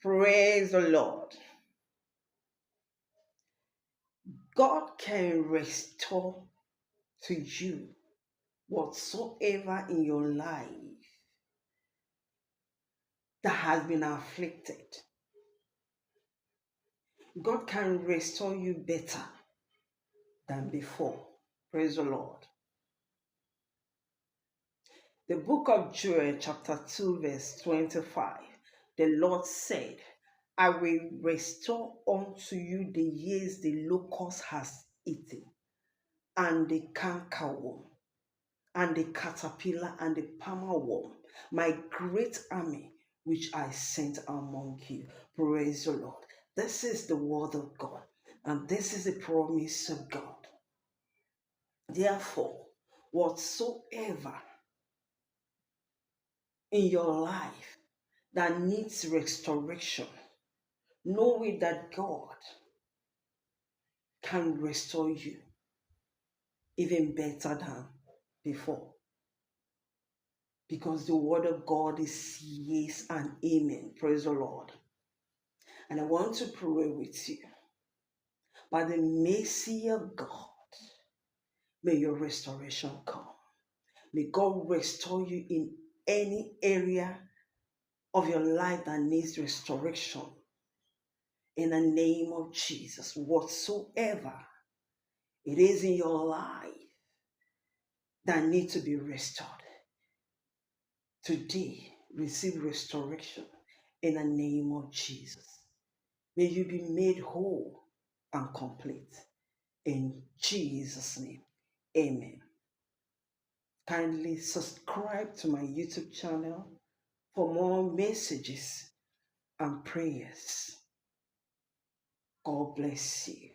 Praise the Lord. God can restore to you whatsoever in your life that has been afflicted. God can restore you better than before. Praise the Lord. The book of Joel, chapter 2, verse 25, the Lord said, I will restore unto you the years the locust has eaten, and the cankerworm, and the caterpillar, and the palmer worm, my great army which I sent among you. Praise the Lord. This is the word of God, and this is the promise of God. Therefore, whatsoever in your life that needs restoration, knowing that God can restore you even better than before. Because the word of God is yes and amen. Praise the Lord. And I want to pray with you. By the mercy of God, may your restoration come. May God restore you in any area of your life that needs restoration. In the name of Jesus, whatsoever it is in your life that need to be restored, today receive restoration in the name of Jesus. May you be made whole and complete in Jesus' name. Amen. Kindly subscribe to my YouTube channel for more messages and prayers. God bless you.